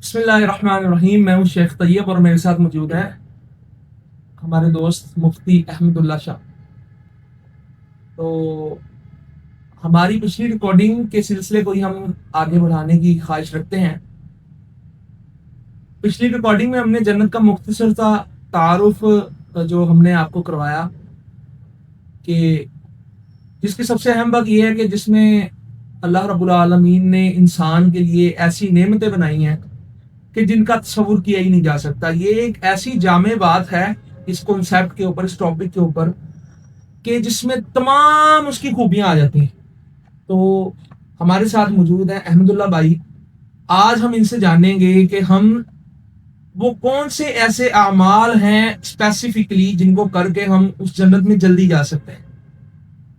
بسم اللہ الرحمن الرحیم. میں ہوں شیخ طیب اور میرے ساتھ موجود ہیں ہمارے دوست مفتی احمد اللہ شاہ. تو ہماری پچھلی ریکارڈنگ کے سلسلے کو ہی ہم آگے بڑھانے کی خواہش رکھتے ہیں. پچھلی ریکارڈنگ میں ہم نے جنت کا مختصر سا تعارف جو ہم نے آپ کو کروایا کہ جس کی سب سے اہم بات یہ ہے کہ جس میں اللہ رب العالمین نے انسان کے لیے ایسی نعمتیں بنائی ہیں کہ جن کا تصور کیا ہی نہیں جا سکتا. یہ ایک ایسی جامع بات ہے اس کنسیپٹ کے اوپر, اس ٹاپک کے اوپر, کہ جس میں تمام اس کی خوبیاں آ جاتی ہیں. تو ہمارے ساتھ موجود ہیں احمد اللہ بھائی. آج ہم ان سے جانیں گے کہ ہم وہ کون سے ایسے اعمال ہیں اسپیسیفکلی جن کو کر کے ہم اس جنت میں جلدی جا سکتے ہیں.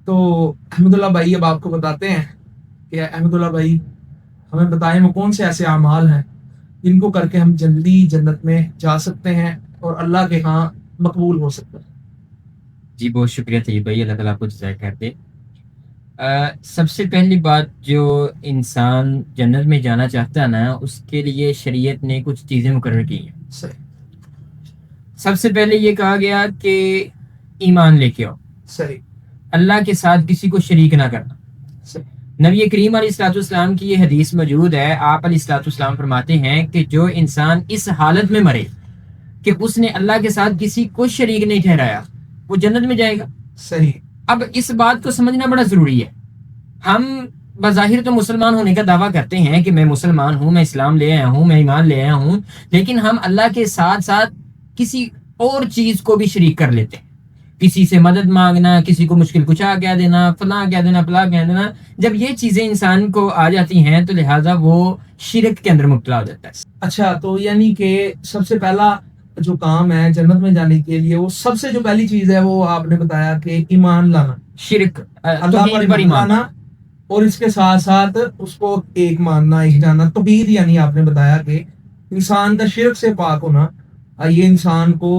تو احمد اللہ بھائی اب آپ کو بتاتے ہیں کہ احمد اللہ بھائی ہمیں بتائیں وہ کون سے ایسے اعمال ہیں جن کو کر کے ہم جلدی جنت میں جا سکتے ہیں اور اللہ کے ہاں مقبول ہو سکتے ہیں. جی بہت شکریہ طیب بھائی، اللہ تعالیٰ آپ کو جزائے خیر دے۔ سب سے پہلی بات، جو انسان جنت میں جانا چاہتا ہے نا، اس کے لیے شریعت نے کچھ چیزیں مقرر کی ہیں۔ صحیح. سب سے پہلے یہ کہا گیا کہ ایمان لے کے آؤ، صحیح. اللہ کے ساتھ کسی کو شریک نہ کرنا۔ صحیح. نبی کریم علیہ الصلوۃ والسلام کی یہ حدیث موجود ہے، آپ علیہ الصلوۃ والسلام فرماتے ہیں کہ جو انسان اس حالت میں مرے کہ اس نے اللہ کے ساتھ کسی کو شریک نہیں ٹھہرایا، وہ جنت میں جائے گا۔ صحیح. اب اس بات کو سمجھنا بڑا ضروری ہے۔ ہم بظاہر تو مسلمان ہونے کا دعویٰ کرتے ہیں کہ میں مسلمان ہوں، میں اسلام لے آیا ہوں، میں ایمان لے آیا ہوں، لیکن ہم اللہ کے ساتھ ساتھ کسی اور چیز کو بھی شریک کر لیتے ہیں۔ کسی سے مدد مانگنا، کسی کو مشکل کشا کہہ دینا، فلاں کہہ دینا، فلاں کہہ دینا، جب یہ چیزیں انسان کو آ جاتی ہیں تو لہٰذا وہ شرک کے اندر مبتلا ہو جاتا ہے۔ اچھا، تو یعنی کہ سب سے پہلا جو کام ہے جنت میں جانے کے لیے، وہ سب سے جو پہلی چیز ہے وہ آپ نے بتایا کہ ایمان لانا، شرک، اللہ پر ایمان لانا، اور اس کے ساتھ ساتھ اس کو ایک ماننا، ایک جاننا. توحید یعنی آپ نے بتایا کہ انسان کا شرک سے پاک ہونا یہ انسان کو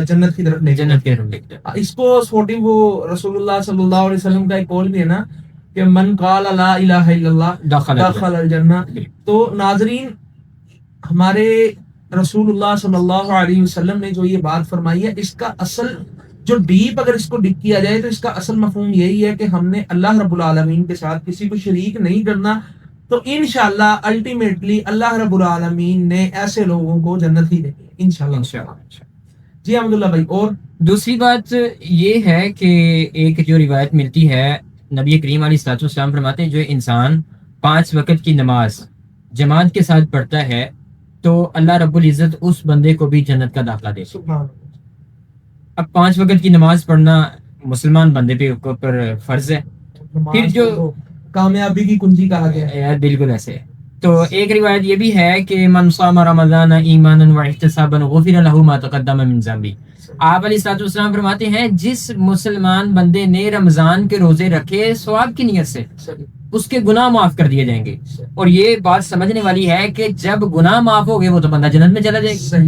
جنت کی طرف لے کے جنت کے طرف لے کے جاتا ہے۔ اس کو سپورٹنگ وہ رسول اللہ صلی اللہ علیہ وسلم کا ایک قول بھی ہے نا کہ من قال لا الہ الا اللہ دخل الجنہ. تو ناظرین، ہمارے رسول اللہ صلی اللہ علیہ وسلم نے جو یہ بات فرمائی ہے، اس کا اصل جو ڈیپ اگر اس کو ڈپ کیا جائے تو اس کا اصل مفہوم یہی ہے کہ ہم نے اللہ رب العالمین کے ساتھ کسی کو شریک نہیں کرنا. تو انشاءاللہ الٹیمیٹلی اللہ رب العالمین نے ایسے لوگوں کو جنت ہی دے گی انشاءاللہ. جی احمد اللہ بھائی. اور دوسری بات یہ ہے کہ ایک جو روایت ملتی ہے، نبی کریم علیہ الصلوۃ والسلام فرماتے ہیں جو انسان 5 وقت کی نماز جماعت کے ساتھ پڑھتا ہے تو اللہ رب العزت اس بندے کو بھی جنت کا داخلہ دے. سبحان. اب 5 وقت کی نماز پڑھنا مسلمان بندے پہ اوپر فرض ہے، پھر جو کامیابی کی کنجی کہا گیا ہے. بالکل ایسے ہے. تو ایک روایت یہ بھی ہے کہ من صام رمضان ایمانا واحتسابا غفر له ما تقدم من ذنبه. آپ علیہ الصلوۃ والسلام فرماتے ہیں جس مسلمان بندے نے رمضان کے روزے رکھے ثواب کی نیت سے، اس کے گناہ معاف کر دیے جائیں گے. اور یہ بات سمجھنے والی ہے کہ جب گناہ معاف ہو گئے وہ تو بندہ جنت میں چلا جائے گا.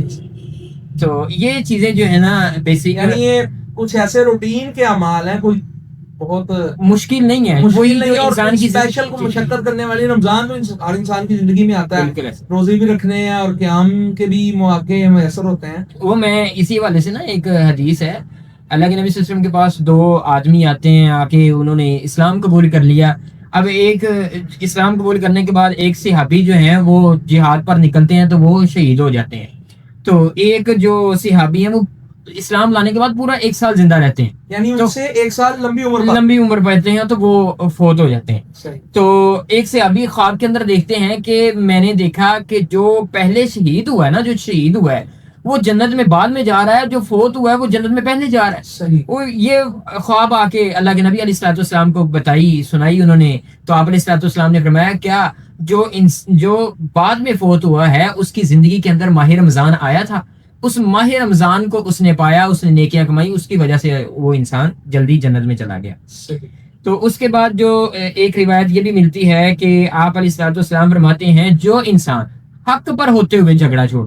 تو یہ چیزیں جو ہے نا بیسک، یعنی یہ کچھ ایسے روٹین کے اعمال ہیں، کوئی بہت مشکل نہیں ہے، وہی جو انسان کی اسپیشل کو مشقت کرنے والی. رمضان تو ہر انسان کی زندگی میں آتا ہے، روزے بھی رکھنے ہیں اور قیام کے بھی مواقع میسر ہوتے ہیں. وہ میں اسی والے سے نا، ایک حدیث ہے، اللہ کے نبی صلی اللہ علیہ وسلم کے پاس 2 آدمی آتے ہیں، آ کے انہوں نے اسلام قبول کر لیا. اب ایک اسلام قبول کرنے کے بعد ایک صحابی جو ہیں وہ جہاد پر نکلتے ہیں تو وہ شہید ہو جاتے ہیں. تو ایک جو صحابی ہیں وہ اسلام لانے کے بعد پورا 1 سال زندہ رہتے ہیں، یعنی ان سے 1 سال لمبی عمر پاتے ہیں، تو وہ فوت ہو جاتے ہیں. تو ایک صحابی خواب کے اندر دیکھتے ہیں کہ میں نے دیکھا کہ جو پہلے شہید ہوا ہے نا، جو شہید ہوا ہے وہ جنت میں بعد میں جا رہا ہے، جو فوت ہوا ہے وہ جنت میں پہلے جا رہا ہے. وہ یہ خواب آ کے اللہ کے نبی علیہ الصلوۃ والسلام کو سنائی انہوں نے. تو آپ علیہ الصلوۃ والسلام نے فرمایا کیا جو بعد میں فوت ہوا ہے اس کی زندگی کے اندر ماہ رمضان آیا تھا، اس ماہ رمضان کو اس نے پایا، اس نے نیکیاں کمائی، اس کی وجہ سے وہ انسان جلدی جنت میں چلا گیا. تو اس کے بعد جو ایک روایت یہ بھی ملتی ہے کہ آپ علیہ الصلوۃ والسلام فرماتے ہیں جو انسان حق پر ہوتے ہوئے جھگڑا چھوڑ،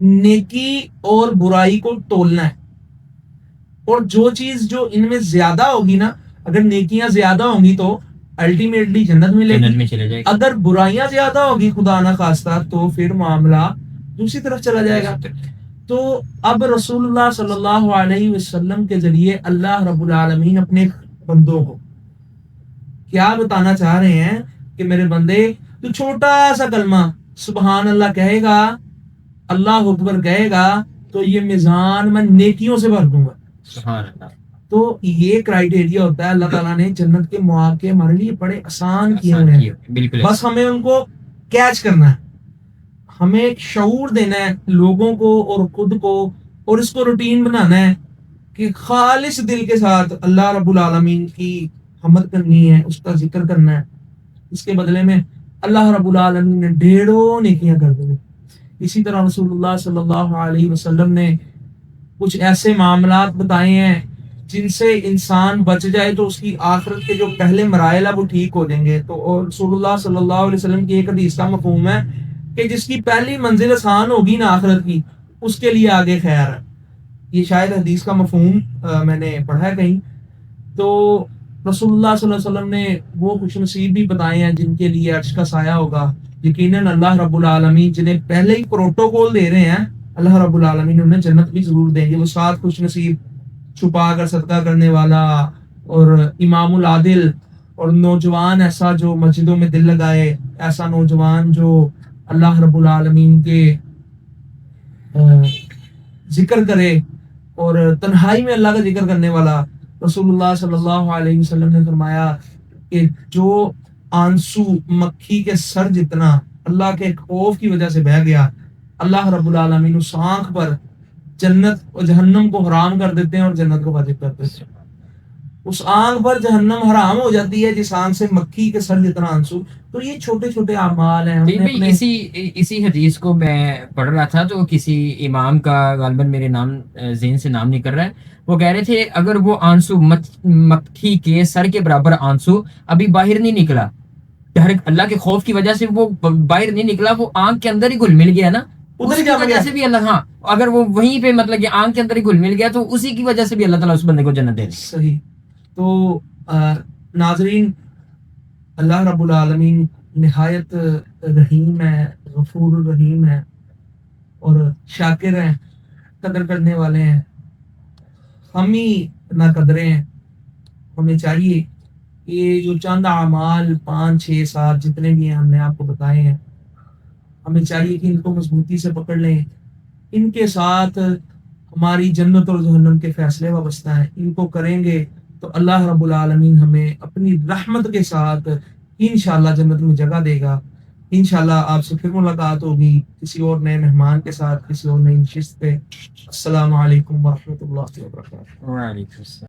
نیکی اور برائی کو تولنا ہے، اور جو چیز جو ان میں زیادہ ہوگی نا، اگر نیکیاں زیادہ ہوں گی تو الٹیمیٹلی جنت ملے جنت گی، میں چلے جائے گا. اگر برائیاں زیادہ ہوگی خدا نہ خواستہ تو پھر معاملہ دوسری طرف چلا جائے گا. تو اب رسول اللہ صلی اللہ علیہ وسلم کے ذریعے اللہ رب العالمین اپنے بندوں کو کیا بتانا چاہ رہے ہیں کہ میرے بندے، تو چھوٹا سا کلمہ سبحان اللہ کہے گا، اللہ اکبر کہے گا، تو یہ میزان میں نیکیوں سے بھر دوں گا. سبحان اللہ. تو یہ کرائٹیریا ہوتا ہے، اللہ تعالیٰ نے جنت کے مواقع ہمارے لیے بڑے آسان کیے ہوئے ہیں، بالکل. بس ہمیں ان کو کیچ کرنا ہے، ہمیں ایک شعور دینا ہے لوگوں کو اور خود کو، اور اس کو روٹین بنانا ہے کہ خالص دل کے ساتھ اللہ رب العالمین کی حمد کرنی ہے، اس کا ذکر کرنا ہے. اس کے بدلے میں اللہ رب العالمین نے ڈھیروں نیکیاں کر دی. اسی طرح رسول اللہ صلی اللہ علیہ وسلم نے کچھ ایسے معاملات بتائے ہیں جن سے انسان بچ جائے تو اس کی آخرت کے جو پہلے مراحل ہے وہ ٹھیک ہو جائیں گے. تو رسول اللہ صلی اللہ علیہ وسلم کی ایک حدیث کا مفہوم ہے کہ جس کی پہلی منزل آسان ہوگی نا آخرت کی، اس کے لیے آگے خیر ہے. یہ شاید حدیث کا مفہوم میں نے پڑھا ہے کہیں. تو رسول اللہ صلی اللہ علیہ وسلم نے وہ خوش نصیب بھی بتائے ہیں جن کے لیے عرش کا سایہ ہوگا. یقیناً اللہ رب العالمین جنہیں پہلے ہی پروٹوکول دے رہے ہیں، اللہ رب العالمین انہیں جنت بھی ضرور دیں گے. وہ 7 خوش نصیب، چھپا کر صدقہ کرنے والا، اور امام العادل، اور نوجوان ایسا جو مسجدوں میں دل لگائے، ایسا نوجوان جو اللہ رب العالمین کے ذکر کرے اور تنہائی میں اللہ کا ذکر کرنے والا. رسول اللہ صلی اللہ علیہ وسلم نے فرمایا کہ جو آنسو مکھی کے سر جتنا اللہ کے خوف کی وجہ سے بہہ گیا، اللہ رب العالمین اس آنکھ پر جنت اور جہنم کو حرام کر دیتے ہیں اور جنت کو واجب کر دیتے ہیں. اس آنکھ پر جہنم حرام ہو جاتی ہے جس آنکھ سے مکھی کے سر جتنا آنسو. تو یہ چھوٹے چھوٹے اعمال ہیں. اسی حدیث کو میں پڑھ رہا تھا تو کسی امام کا غالباً میرے نام ذہن سے نام نہیں کر رہا ہے، وہ کہہ رہے تھے اگر وہ آنسو مکھی کے سر کے برابر آنسو ابھی باہر نہیں نکلا، اللہ کے خوف کی وجہ سے وہ باہر نہیں نکلا، وہ آنکھ کے اندر ہی گھل مل گیا نا، اسی کی وجہ سے بھی اللہ، ہاں اگر وہ وہیں پہ مطلب کہ آنکھ کے اندر ہی گھل مل گیا تو اسی کی وجہ سے بھی اللہ تعالیٰ اس بندے کو جنت دے. صحیح. تو ناظرین، اللہ رب العالمین نہایت رحیم ہے، غفور الرحیم ہے، اور شاکر ہیں، قدر کرنے والے ہیں. ہم ہی نہ قدرے ہیں. ہمیں چاہیے کہ یہ جو چند اعمال 5 6 7 جتنے بھی ہیں ہم نے آپ کو بتائے ہیں، ہمیں چاہیے کہ ان کو مضبوطی سے پکڑ لیں. ان کے ساتھ ہماری جنت اور جہنم کے فیصلے وابستہ ہیں. ان کو کریں گے تو اللہ رب العالمین ہمیں اپنی رحمت کے ساتھ انشاءاللہ جنت میں جگہ دے گا. انشاءاللہ آپ سے پھر ملاقات ہوگی کسی اور نئے مہمان کے ساتھ، کسی اور نئی نشست پہ. السلام علیکم ورحمۃ اللہ وبرکاتہ. وعلیکم السلام.